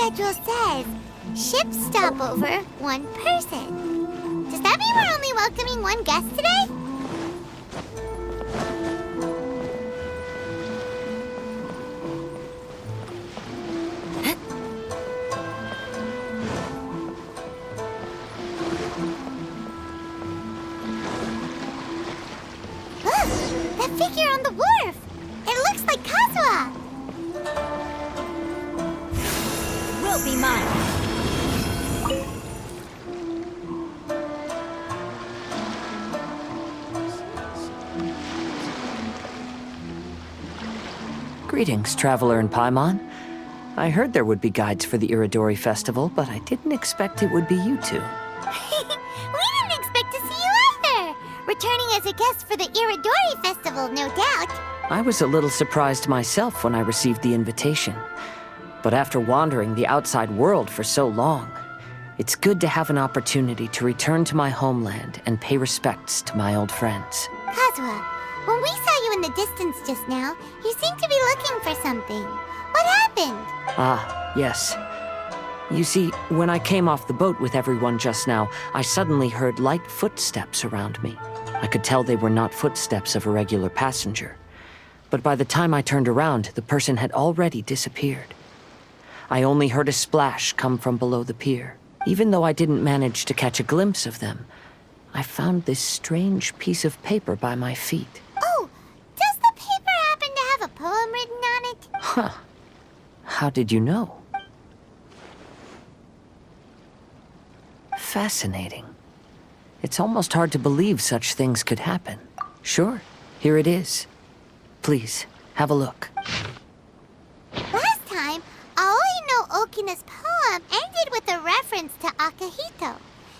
schedule says ship stopover 1 person. Does that mean we're only welcoming 1 guest today? Look! That figure on the wharf! It looks like Kazuha! Will be mine. Greetings, traveler in Paimon. I heard there would be guides for the Iridori Festival, but I didn't expect it would be you two. We didn't expect to see you either! Returning as a guest for the Iridori Festival, no doubt. I was a little surprised myself when I received the invitation. But after wandering the outside world for so long, it's good to have an opportunity to return to my homeland and pay respects to my old friends. Kazuha, when we saw you in the distance just now, you seemed to be looking for something. What happened? Ah, yes. You see, when I came off the boat with everyone just now, I suddenly heard light footsteps around me. I could tell they were not footsteps of a regular passenger. But by the time I turned around, the person had already disappeared. I only heard a splash come from below the pier. Even though I didn't manage to catch a glimpse of them, I found this strange piece of paper by my feet. Oh, does the paper happen to have a poem written on it? Huh. How did you know? Fascinating. It's almost hard to believe such things could happen. Sure, here it is. Please, have a look. Last time, Aoi no Okina's poem ended with a reference to Akihito.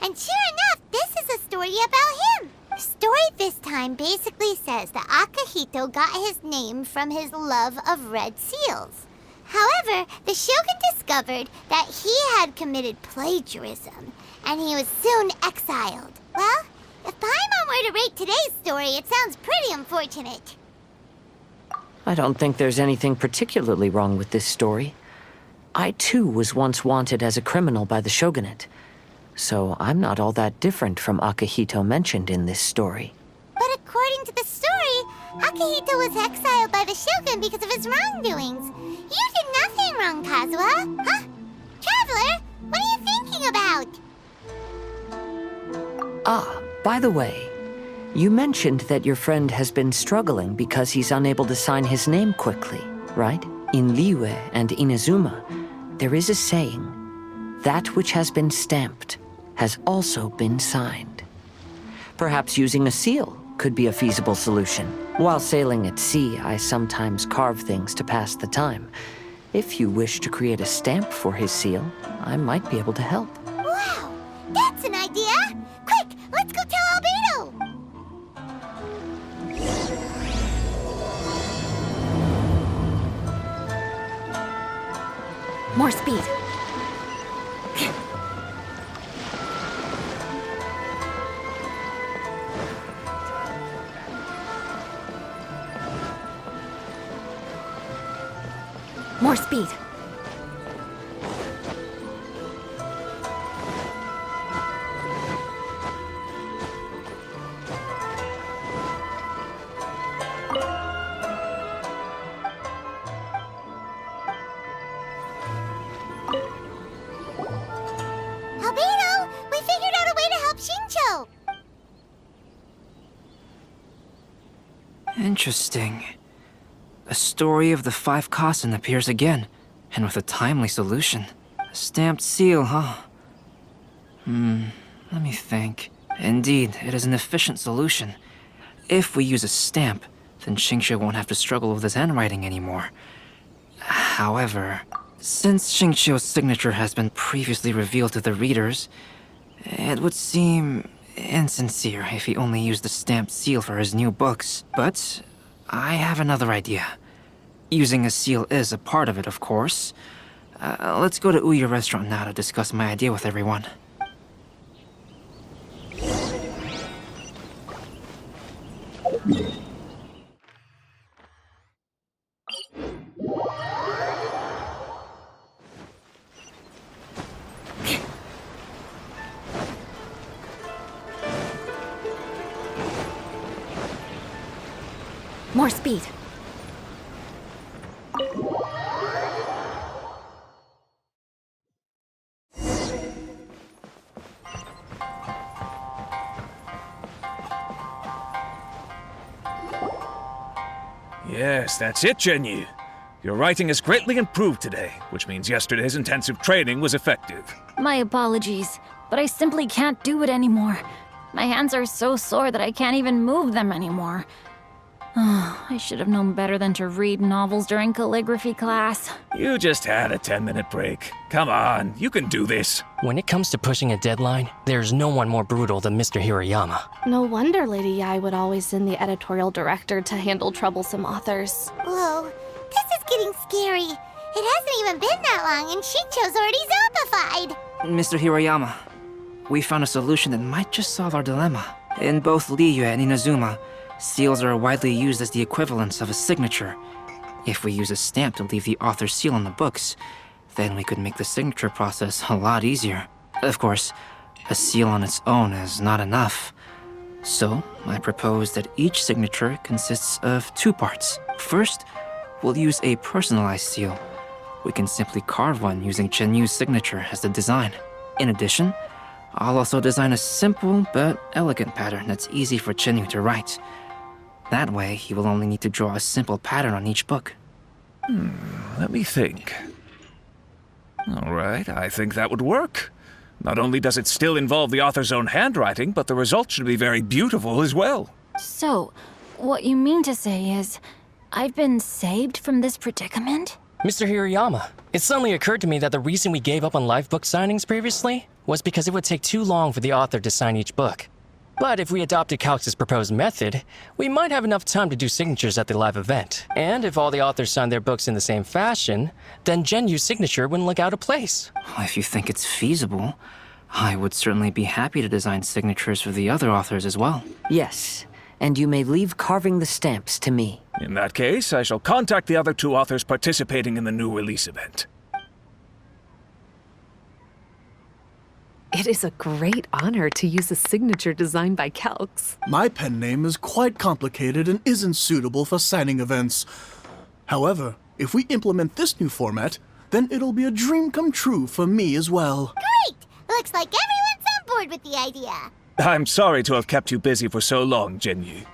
And sure enough, this is a story about him. The story this time basically says that Akihito got his name from his love of red seals. However, the shogun discovered that he had committed plagiarism, and he was soon exiled. Well, if Paimon were to rate today's story, it sounds pretty unfortunate. I don't think there's anything particularly wrong with this story. I too was once wanted as a criminal by the shogunate, so I'm not all that different from Akihito mentioned in this story. But according to the story, Akihito was exiled by the shogun because of his wrongdoings. You did nothing wrong, Kazuha. Huh? Traveler, what are you thinking about? Ah, by the way, you mentioned that your friend has been struggling because he's unable to sign his name quickly, right? In Liyue and Inazuma, there is a saying, that which has been stamped has also been signed. Perhaps using a seal could be a feasible solution. While sailing at sea, I sometimes carve things to pass the time. If you wish to create a stamp for his seal, I might be able to help. Wow, that's an idea! Quick, let's go tell Albedo! More speed. More speed. Albedo, we figured out a way to help Shincho! Interesting. A story of the 5 Kasen appears again, and with a timely solution. A stamped seal, huh? Let me think. Indeed, it is an efficient solution. If we use a stamp, then Xingqiu won't have to struggle with his handwriting anymore. However, since Xingqiu's signature has been previously revealed to the readers, it would seem insincere if he only used the stamped seal for his new books. But I have another idea. Using a seal is a part of it, of course. Let's go to Ouya restaurant now to discuss my idea with everyone. More speed. Yes, that's it, Genyu. Your writing has greatly improved today, which means yesterday's intensive training was effective. My apologies, but I simply can't do it anymore. My hands are so sore that I can't even move them anymore. I should have known better than to read novels during calligraphy class. You just had a 10-minute break. Come on, you can do this. When it comes to pushing a deadline, there's no one more brutal than Mr. Hirayama. No wonder Lady Yai would always send the editorial director to handle troublesome authors. Whoa, this is getting scary. It hasn't even been that long and Shincho's already zombified. Mr. Hirayama, we found a solution that might just solve our dilemma. In both Liyue and Inazuma, seals are widely used as the equivalents of a signature. If we use a stamp to leave the author's seal on the books, then we could make the signature process a lot easier. Of course, a seal on its own is not enough. So, I propose that each signature consists of 2 parts. First, we'll use a personalized seal. We can simply carve one using Chenyu's signature as the design. In addition, I'll also design a simple but elegant pattern that's easy for Chenyu to write. That way, he will only need to draw a simple pattern on each book. Let me think. All right, I think that would work. Not only does it still involve the author's own handwriting, but the result should be very beautiful as well. So, what you mean to say is, I've been saved from this predicament? Mr. Hirayama, it suddenly occurred to me that the reason we gave up on live book signings previously was because it would take too long for the author to sign each book. But if we adopted Calx's proposed method, we might have enough time to do signatures at the live event. And if all the authors signed their books in the same fashion, then Genyu's signature wouldn't look out of place. If you think it's feasible, I would certainly be happy to design signatures for the other authors as well. Yes, and you may leave carving the stamps to me. In that case, I shall contact the other 2 authors participating in the new release event. It is a great honor to use a signature designed by Calx. My pen name is quite complicated and isn't suitable for signing events. However, if we implement this new format, then it'll be a dream come true for me as well. Great! Looks like everyone's on board with the idea. I'm sorry to have kept you busy for so long, Genyu.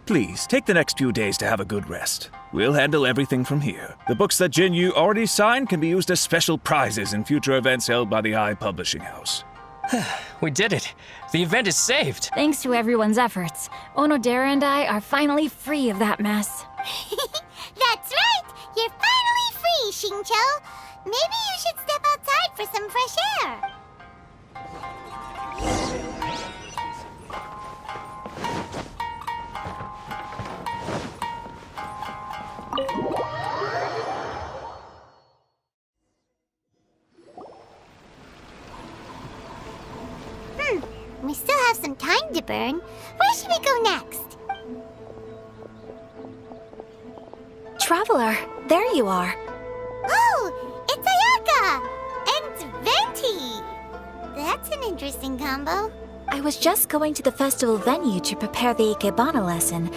Please, take the next few days to have a good rest. We'll handle everything from here. The books that Genyu already signed can be used as special prizes in future events held by the I Publishing House. We did it. The event is saved. Thanks to everyone's efforts, Onodera and I are finally free of that mess. That's right! You're finally free, Shincho! Maybe you should step outside for some fresh air. We still have some time to burn. Where should we go next? Traveler, there you are. Oh, it's Ayaka! And Venti! That's an interesting combo. I was just going to the festival venue to prepare the Ikebana lesson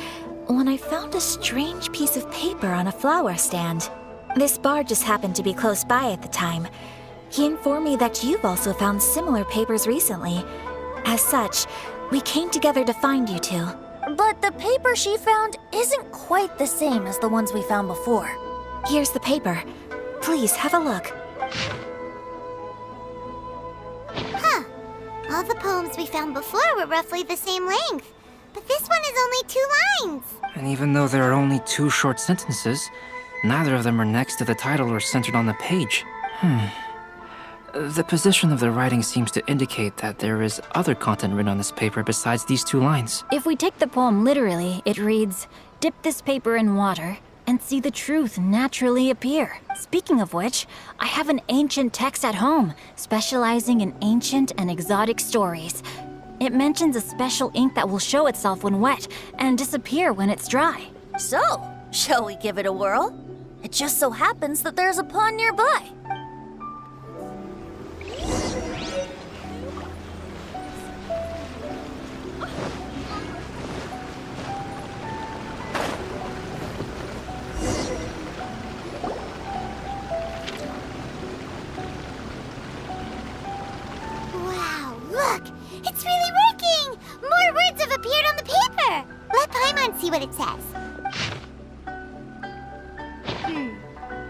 when I found a strange piece of paper on a flower stand. This bard just happened to be close by at the time. He informed me that you've also found similar papers recently. As such, we came together to find you two. But the paper she found isn't quite the same as the ones we found before. Here's the paper. Please have a look. Huh. All the poems we found before were roughly the same length. But this one is only 2 lines. And even though there are only 2 short sentences, neither of them are next to the title or centered on the page. The position of the writing seems to indicate that there is other content written on this paper besides these 2 lines. If we take the poem literally, it reads, "Dip this paper in water and see the truth naturally appear." Speaking of which, I have an ancient text at home, specializing in ancient and exotic stories. It mentions a special ink that will show itself when wet and disappear when it's dry. So, shall we give it a whirl? It just so happens that there's a pond nearby. It's really working! More words have appeared on the paper! Let Paimon see what it says.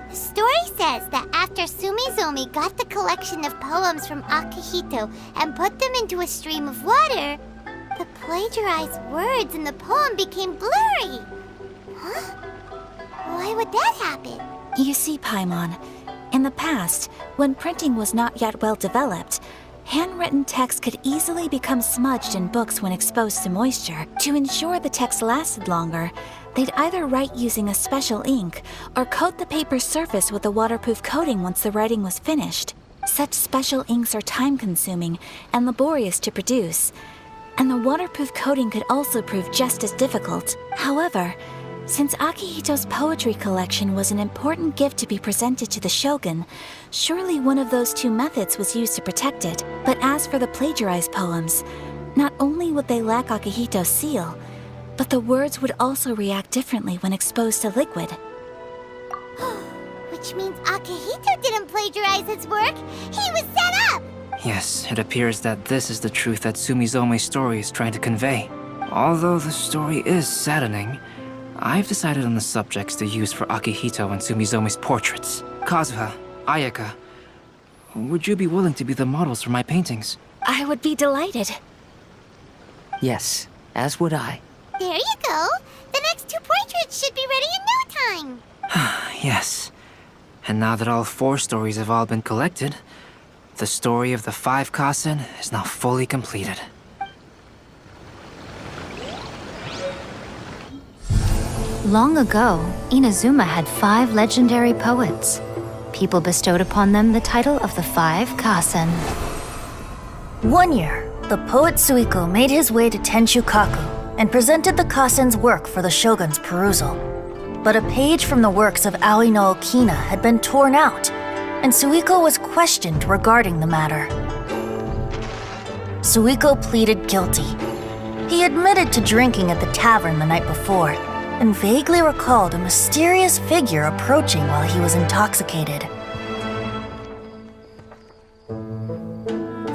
The story says that after Sumizomi got the collection of poems from Akihito and put them into a stream of water, the plagiarized words in the poem became blurry. Huh? Why would that happen? You see, Paimon, in the past, when printing was not yet well developed, handwritten text could easily become smudged in books when exposed to moisture. To ensure the text lasted longer, they'd either write using a special ink or coat the paper's surface with a waterproof coating once the writing was finished. Such special inks are time-consuming and laborious to produce, and the waterproof coating could also prove just as difficult. However, since Akihito's poetry collection was an important gift to be presented to the shogun, surely one of those two methods was used to protect it. But as for the plagiarized poems, not only would they lack Akihito's seal, but the words would also react differently when exposed to liquid. Which means Akihito didn't plagiarize his work. He was set up! Yes, it appears that this is the truth that Sumizome's story is trying to convey. Although the story is saddening, I've decided on the subjects to use for Akihito and Sumizome's portraits. Kazuha, Ayaka, would you be willing to be the models for my paintings? I would be delighted. Yes, as would I. There you go. The next two portraits should be ready in no time. Yes. And now that all 4 stories have all been collected, the story of the 5 Kasen is now fully completed. Long ago, Inazuma had 5 legendary poets. People bestowed upon them the title of the 5 Kasen. One year, the poet Suiko made his way to Tenshukaku and presented the Kasen's work for the shogun's perusal. But a page from the works of Aoi no Okina had been torn out, and Suiko was questioned regarding the matter. Suiko pleaded guilty. He admitted to drinking at the tavern the night before, and vaguely recalled a mysterious figure approaching while he was intoxicated.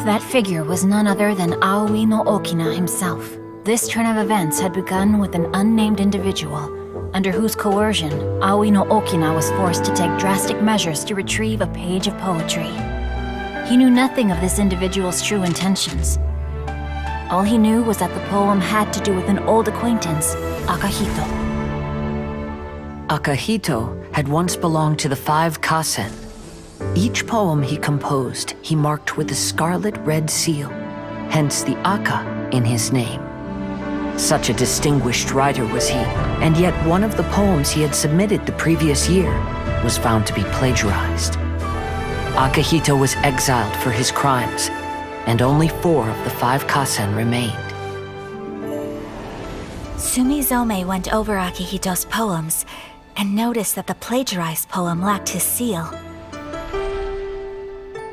That figure was none other than Aoi no Okina himself. This turn of events had begun with an unnamed individual, under whose coercion Aoi no Okina was forced to take drastic measures to retrieve a page of poetry. He knew nothing of this individual's true intentions. All he knew was that the poem had to do with an old acquaintance, Akihito. Akihito had once belonged to the 5 Kasen. Each poem he composed, he marked with a scarlet red seal, hence the Aka in his name. Such a distinguished writer was he, and yet one of the poems he had submitted the previous year was found to be plagiarized. Akihito was exiled for his crimes, and only 4 of the 5 Kasen remained. Sumizome went over Akihito's poems and noticed that the plagiarized poem lacked his seal.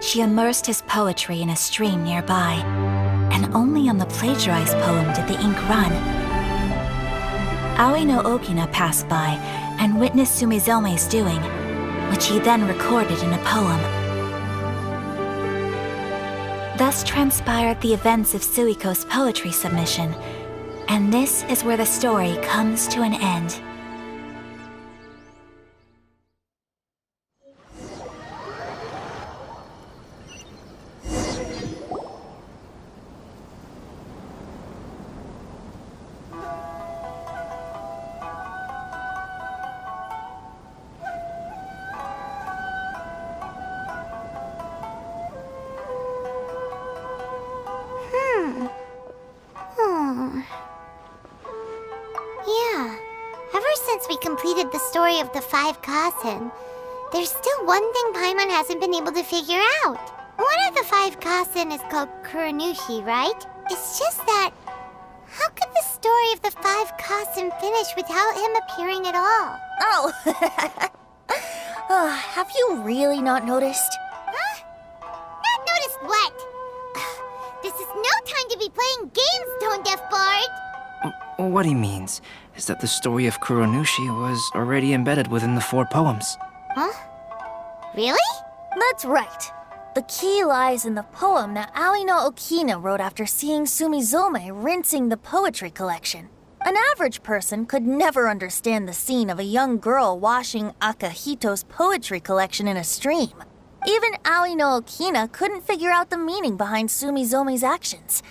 She immersed his poetry in a stream nearby, and only on the plagiarized poem did the ink run. Aoi no Okina passed by and witnessed Sumizome's doing, which he then recorded in a poem. Thus transpired the events of Suiko's poetry submission, and this is where the story comes to an end. Yeah. Ever since we completed the story of the 5 Kasen, there's still one thing Paimon hasn't been able to figure out. One of the 5 Kasen is called Kuronushi, right? It's just that, how could the story of the 5 Kasen finish without him appearing at all? Oh, have you really not noticed? Huh? Not noticed what? This is no time to be playing games, Tone Deaf Bard! What he means is that the story of Kuronushi was already embedded within the 4 poems. Huh? Really? That's right. The key lies in the poem that Aoi no Okina wrote after seeing Sumizome rinsing the poetry collection. An average person could never understand the scene of a young girl washing Akahito's poetry collection in a stream. Even Aoi no Okina couldn't figure out the meaning behind Sumizome's actions.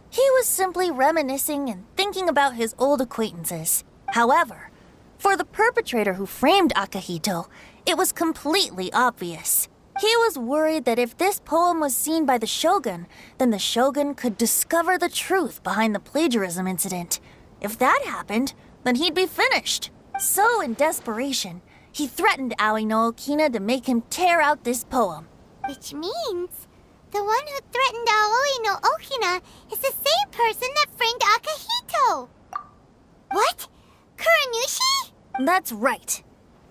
He was simply reminiscing and thinking about his old acquaintances. However, for the perpetrator who framed Akahito, it was completely obvious. He was worried that if this poem was seen by the Shogun, then the Shogun could discover the truth behind the plagiarism incident. If that happened, then he'd be finished. So, in desperation, he threatened Aoi no Okina to make him tear out this poem. Which means the one who threatened Aoi no Okina is the same person that framed Akahito. What? Kuranushi? That's right.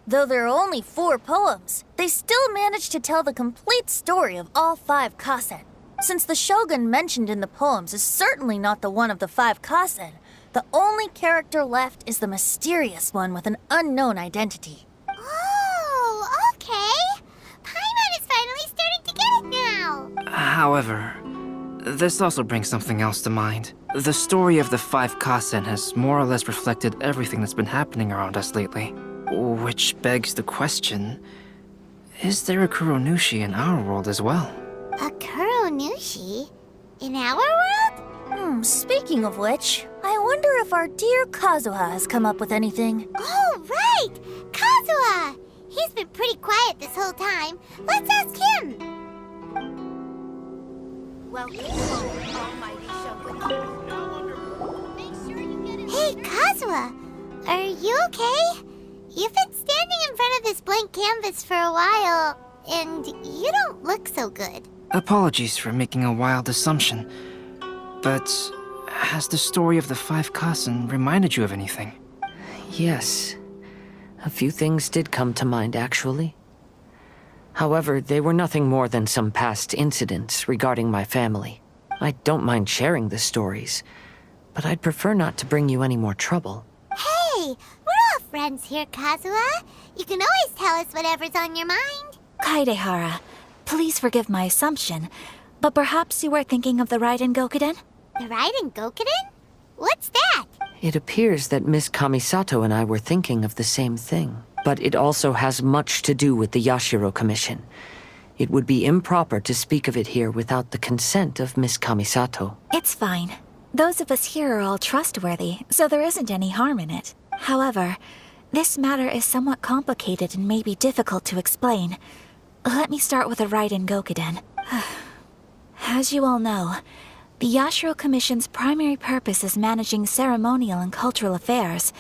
Though there are only 4 poems, they still managed to tell the complete story of all 5 kasen. Since the Shogun mentioned in the poems is certainly not the one of the 5 kasen, the only character left is the mysterious one with an unknown identity. Oh, okay. Paimon is finally starting to get it now. However, this also brings something else to mind. The story of the 5 kasen has more or less reflected everything that's been happening around us lately. Which begs the question, is there a Kuronushi in our world as well? A Kuronushi? In our world? Speaking of which, I wonder if our dear Kazuha has come up with anything. Oh, right! Kazuha! He's been pretty quiet this whole time. Let's ask him. Hey, Kazuha! Are you okay? You've been standing in front of this blank canvas for a while, and you don't look so good. Apologies for making a wild assumption, but has the story of the 5 kasen reminded you of anything? Yes. A few things did come to mind, actually. However, they were nothing more than some past incidents regarding my family. I don't mind sharing the stories, but I'd prefer not to bring you any more trouble. Hey, we're all friends here, Kazuha. You can always tell us whatever's on your mind. Kaidehara, please forgive my assumption, but perhaps you were thinking of the Raiden Gokuden? The Raiden Gokuden? What's that? It appears that Miss Kamisato and I were thinking of the same thing, but it also has much to do with the Yashiro Commission. It would be improper to speak of it here without the consent of Miss Kamisato. It's fine. Those of us here are all trustworthy, so there isn't any harm in it. However, this matter is somewhat complicated and may be difficult to explain. Let me start with the Raiden Gokuden. As you all know, the Yashiro Commission's primary purpose is managing ceremonial and cultural affairs,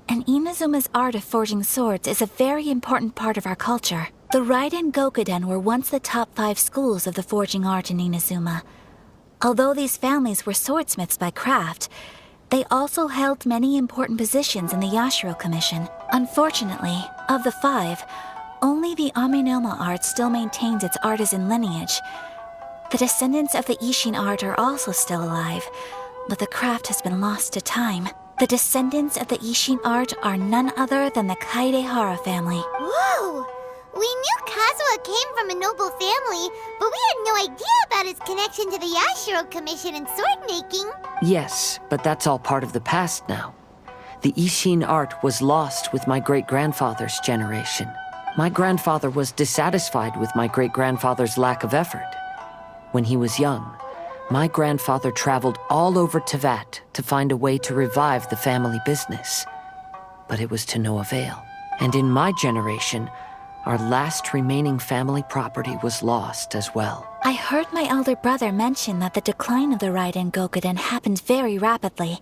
and Inazuma's art of forging swords is a very important part of our culture. The Raiden Gokuden were once the top 5 schools of the forging art in Inazuma. Although these families were swordsmiths by craft, they also held many important positions in the Yashiro Commission. Unfortunately, of the 5, only the Amenoma art still maintains its artisan lineage. The descendants of the Ishin art are also still alive, but the craft has been lost to time. The descendants of the Ishin art are none other than the Kaidehara family. Whoa! We knew Kazuha came from a noble family, but we had no idea about his connection to the Yashiro Commission and sword making. Yes, but that's all part of the past now. The Ishin art was lost with my great-grandfather's generation. My grandfather was dissatisfied with my great-grandfather's lack of effort. When he was young, my grandfather traveled all over Tevat to find a way to revive the family business. But it was to no avail. And in my generation, our last remaining family property was lost as well. I heard my elder brother mention that the decline of the Raiden Gokuden happened very rapidly.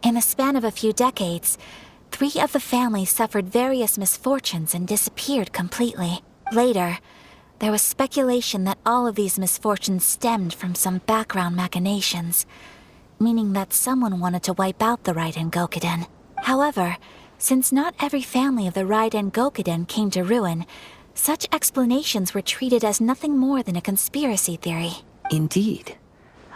In the span of a few decades, 3 of the families suffered various misfortunes and disappeared completely. Later, there was speculation that all of these misfortunes stemmed from some background machinations, meaning that someone wanted to wipe out the Raiden Gokuden. However, since not every family of the Raiden Gokuden came to ruin, such explanations were treated as nothing more than a conspiracy theory. Indeed.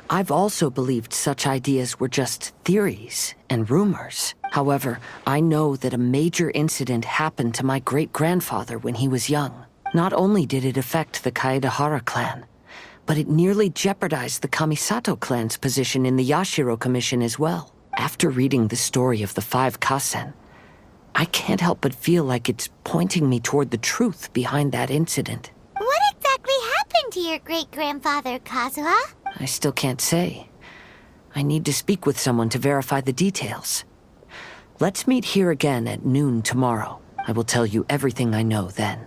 I've also believed such ideas were just theories and rumors. However, I know that a major incident happened to my great-grandfather when he was young. Not only did it affect the Kaedahara clan, but it nearly jeopardized the Kamisato clan's position in the Yashiro Commission as well. After reading the story of the 5 Kasen, I can't help but feel like it's pointing me toward the truth behind that incident. What exactly happened to your great-grandfather, Kazuha? I still can't say. I need to speak with someone to verify the details. Let's meet here again at noon tomorrow. I will tell you everything I know then.